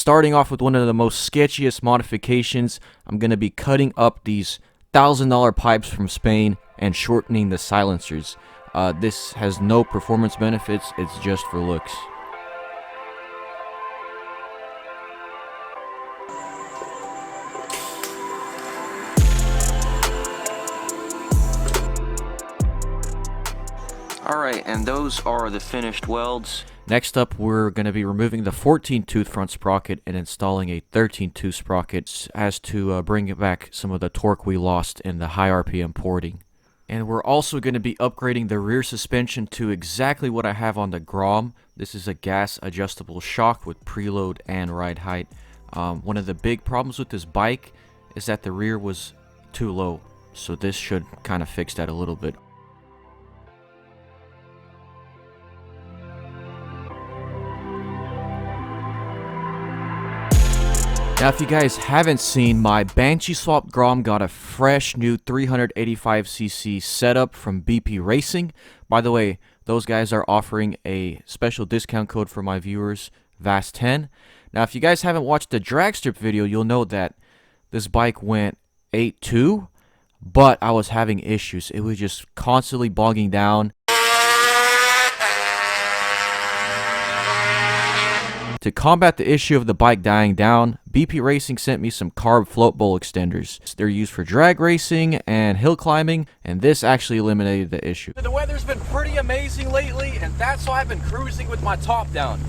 starting off with one of the most sketchiest modifications. I'm going to be cutting up these $1,000 pipes from Spain and shortening the silencers. This has no performance benefits, it's just for looks. Alright, and those are the finished welds. Next up, we're going to be removing the 14-tooth front sprocket and installing a 13-tooth sprocket as to bring back some of the torque we lost in the high RPM porting. And we're also going to be upgrading the rear suspension to exactly what I have on the Grom. This is a gas adjustable shock with preload and ride height. One of the big problems with this bike is that the rear was too low, so this should kind of fix that a little bit. Now, if you guys haven't seen, my Banshee swap Grom got a fresh new 385cc setup from BP Racing. By the way, those guys are offering a special discount code for my viewers, VAS10. Now, if you guys haven't watched the drag strip video, you'll know that this bike went 8.2, but I was having issues. It was just constantly bogging down. To combat the issue of the bike dying down, BP Racing sent me some carb float bowl extenders. They're used for drag racing and hill climbing, and this actually eliminated the issue. The weather's been pretty amazing lately, and that's why I've been cruising with my top down.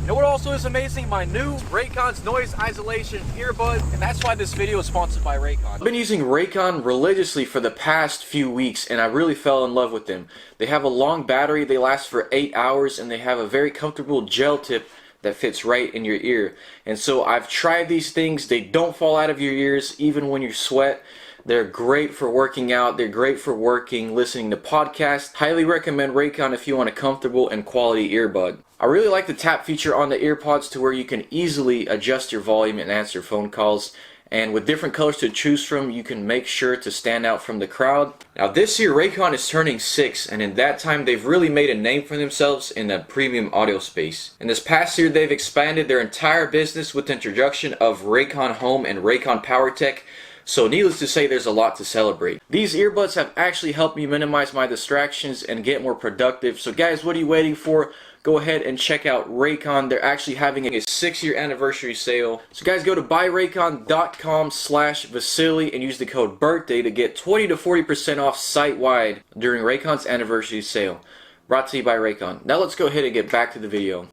You know what also is amazing? My new Raycon's noise isolation earbuds, and that's why this video is sponsored by Raycon. I've been using Raycon religiously for the past few weeks, and I really fell in love with them. They have a long battery, they last for 8 hours, and they have a very comfortable gel tip that fits right in your ear. And so I've tried these things. They don't fall out of your ears even when you sweat. They're great for working out. They're great for working, listening to podcasts. Highly recommend Raycon if you want a comfortable and quality earbud. I really like the tap feature on the earpods to where you can easily adjust your volume and answer phone calls. And with different colors to choose from, you can make sure to stand out from the crowd. Now this year Raycon is turning 6, and in that time they've really made a name for themselves in the premium audio space. In this past year they've expanded their entire business with the introduction of Raycon Home and Raycon PowerTech. So needless to say, there's a lot to celebrate. These earbuds have actually helped me minimize my distractions and get more productive. So guys, what are you waiting for? Go ahead and check out Raycon. They're actually having a 6-year anniversary sale. So guys, go to buyraycon.com/Vasily and use the code BIRTHDAY to get 20 to 40% off site-wide during Raycon's anniversary sale. Brought to you by Raycon. Now let's go ahead and get back to the video.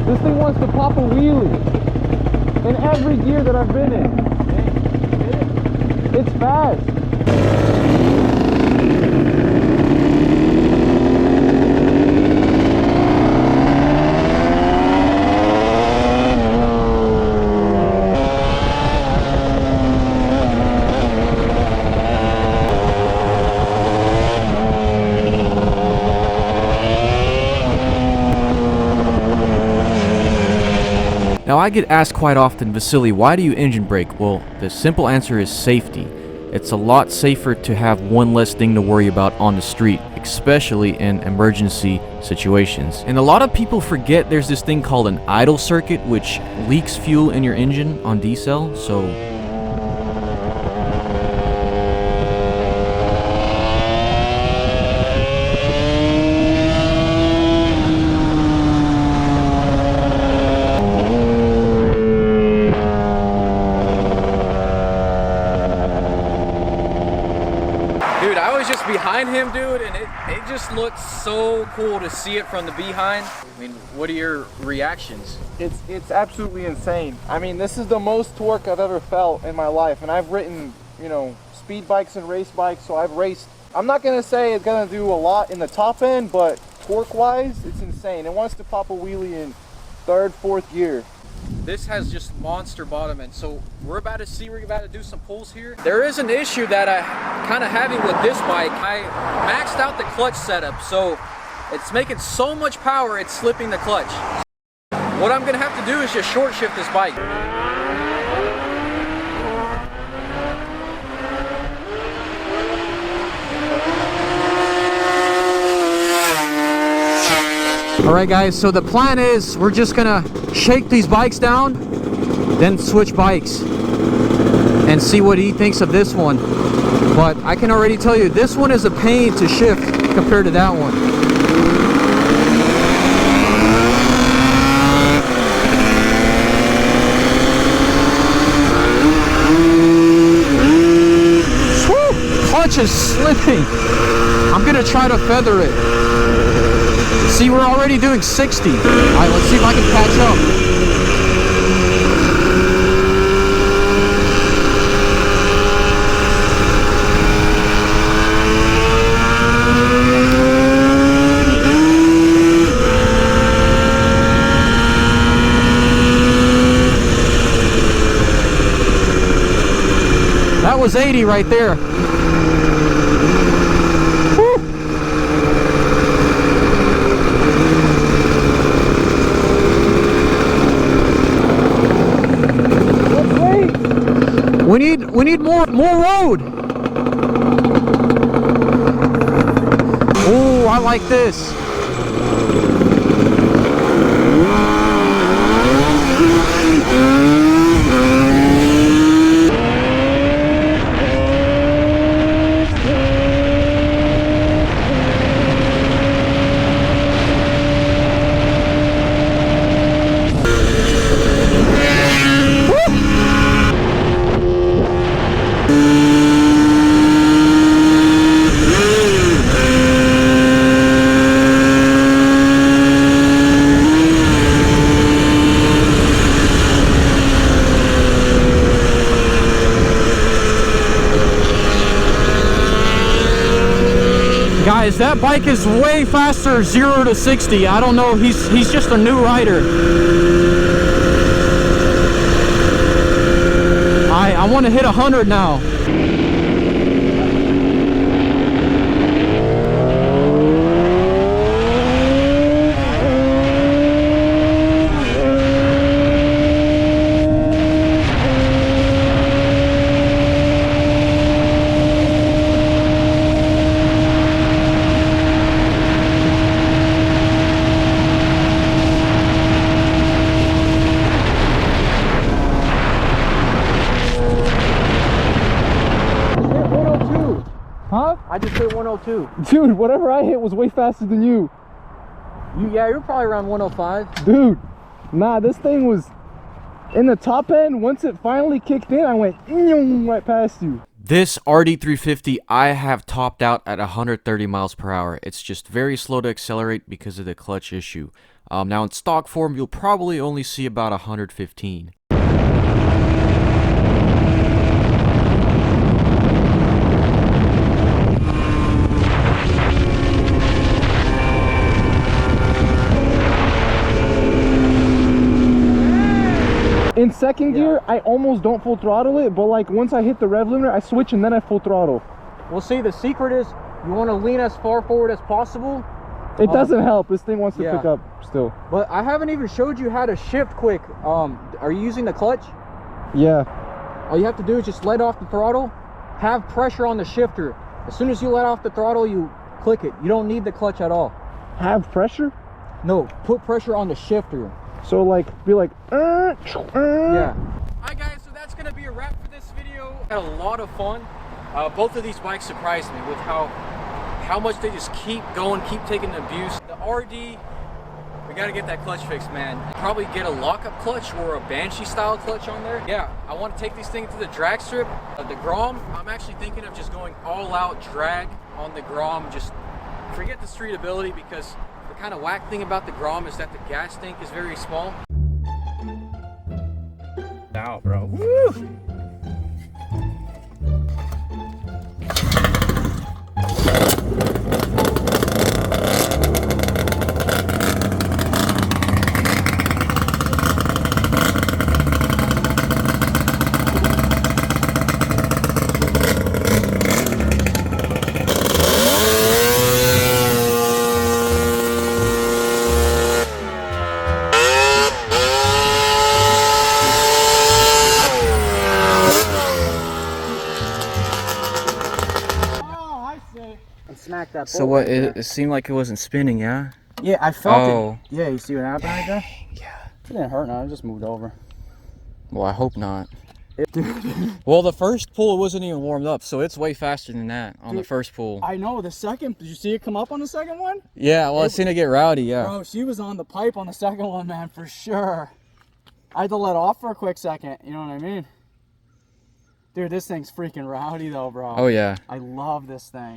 This thing wants to pop a wheelie in every gear that I've been in. It's fast. Now I get asked quite often, Vasily, why do you engine brake? Well, the simple answer is safety. It's a lot safer to have one less thing to worry about on the street, especially in emergency situations. And a lot of people forget there's this thing called an idle circuit, which leaks fuel in your engine on D-cell, so Dude, I was just behind him, dude, and it just looks so cool to see it from the behind. I mean, what are your reactions? It's absolutely insane. I mean, this is the most torque I've ever felt in my life, and I've ridden, you know, speed bikes and race bikes, so I've raced. I'm not gonna say it's gonna do a lot in the top end, but torque-wise, it's insane. It wants to pop a wheelie in 3rd, 4th gear. This has just monster bottom end, so we're about to do some pulls here. There is an issue that I kind of having with this bike. I maxed out the clutch setup, so it's making so much power it's slipping the clutch. What I'm gonna have to do is just short shift this bike. Alright guys, so the plan is we're just gonna shake these bikes down, then switch bikes and see what he thinks of this one. But I can already tell you, this one is a pain to shift compared to that one. Woo! Clutch is slipping. I'm gonna try to feather it. See, we're already doing 60. All right, let's see if I can catch up. That was 80 right there. Woo. We need more road. Oh, I like this. Guys, that bike is way faster 0 to 60. I don't know, he's just a new rider. I want to hit 100 now. Huh? I just hit 102. Dude, whatever I hit was way faster than you. Yeah, you're probably around 105. Dude, nah, this thing was in the top end. Once it finally kicked in, I went right past you. This RD350 I have topped out at 130 miles per hour. It's just very slow to accelerate because of the clutch issue. Now in stock form, you'll probably only see about 115. In second gear, I almost don't full throttle it, but like once I hit the rev limiter, I switch and then I full throttle. Well, see, the secret is you want to lean as far forward as possible. It doesn't help. This thing wants to pick up still. But I haven't even showed you how to shift quick. Are you using the clutch? Yeah. All you have to do is just let off the throttle, have pressure on the shifter. As soon as you let off the throttle, you click it. You don't need the clutch at all. Have pressure? No, put pressure on the shifter. So like, be like, Yeah. Alright guys, so that's gonna be a wrap for this video. Had a lot of fun. Both of these bikes surprised me with how much they just keep going, keep taking the abuse. The RD, we gotta get that clutch fixed, man. Probably get a lockup clutch or a Banshee style clutch on there. Yeah, I want to take these things to the drag strip. The Grom, I'm actually thinking of just going all out drag on the Grom. Just forget the street ability, because the kind of whack thing about the Grom is that the gas tank is very small. Out, bro. Woo! And smack that So what, it seemed like it wasn't spinning, yeah? Yeah, I felt Oh. it. Yeah, you see what happened right there? Yeah. It didn't hurt, no, I just moved over. Well, I hope not. Well, the first pool wasn't even warmed up, so it's way faster than that on the first pool. I know, the second, did you see it come up on the second one? Yeah, well, I've seen it get rowdy, yeah. Bro, she was on the pipe on the second one, man, for sure. I had to let off for a quick second, you know what I mean? Dude, this thing's freaking rowdy though, bro. Oh, yeah. I love this thing.